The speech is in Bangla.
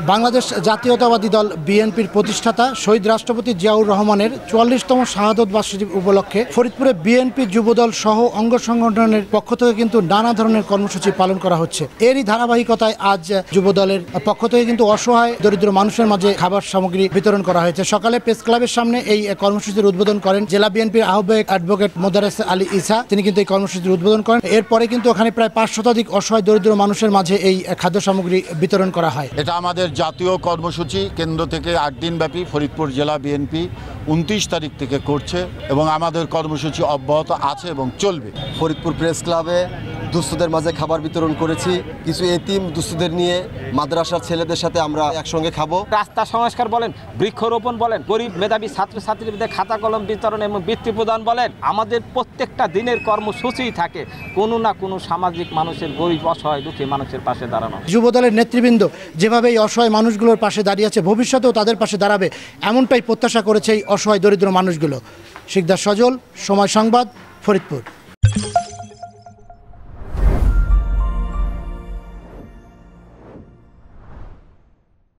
বাংলাদেশ জাতীয়তাবাদী দল বিএনপির প্রতিষ্ঠাতা শহীদ রাষ্ট্রপতি জিয়াউর রহমানের ৪৪তম শাহাদত বার্ষিকী উপলক্ষে ফরিদপুরে বিএনপি যুবদল সহ অঙ্গ সংগঠনের পক্ষ থেকে কিন্তু নানা ধরনের কর্মসূচি পালন করা হচ্ছে। এরই ধারাবাহিকতায় আজ যুবদলের পক্ষ থেকে কিন্তু অসহায় দরিদ্র মানুষের মাঝে খাবার সামগ্রী বিতরণ করা হয়েছে। সকালে প্রেস ক্লাবের সামনে এই কর্মসূচির উদ্বোধন করেন জেলা বিএনপির আহ্বায়ক অ্যাডভোকেট মোদারেস আলী ঈসা, তিনি কিন্তু এই কর্মসূচির উদ্বোধন করেন। এরপরে কিন্তু ওখানে প্রায় ৫ শতাধিক অসহায় দরিদ্র মানুষের মাঝে এই খাদ্য সামগ্রী বিতরণ করা হয়। এটা আমাদের জাতীয় কর্মসূচি, কেন্দ্র থেকে ৮ দিনব্যাপী ফরিদপুর জেলা বিএনপি ২৯ তারিখ থেকে করছে এবং আমাদের কর্মসূচি অব্যাহত আছে এবং চলবে। ফরিদপুর প্রেস ক্লাবে দুস্থদের মাঝে খাবার বিতরণ করেছি। কিছু এতিম দুস্থদের নিয়ে মাদ্রাসার ছেলেদের সাথে আমরা একসঙ্গে খাবো। রাস্তা সংস্কার বলেন, বৃক্ষরোপণ বলেন, গরিব মেধাবী ছাত্রছাত্রীদের খাতা কলম বিতরণ এবং বৃত্তি প্রদান বলেন, আমাদের প্রত্যেকটা দিনের কর্মসূচি থাকে কোনো না কোনো সামাজিক মানুষের, গরিব অসহায় দুঃখী মানুষের পাশে দাঁড়ানো। যুবদলের নেতৃবৃন্দ যেভাবে এই অসহায় মানুষগুলোর পাশে দাঁড়িয়ে আছে, ভবিষ্যতেও তাদের পাশে দাঁড়াবে এমনটাই প্রত্যাশা করেছে এই অসহায় দরিদ্র মানুষগুলো। শিকদার সজল, সময় সংবাদ, ফরিদপুর।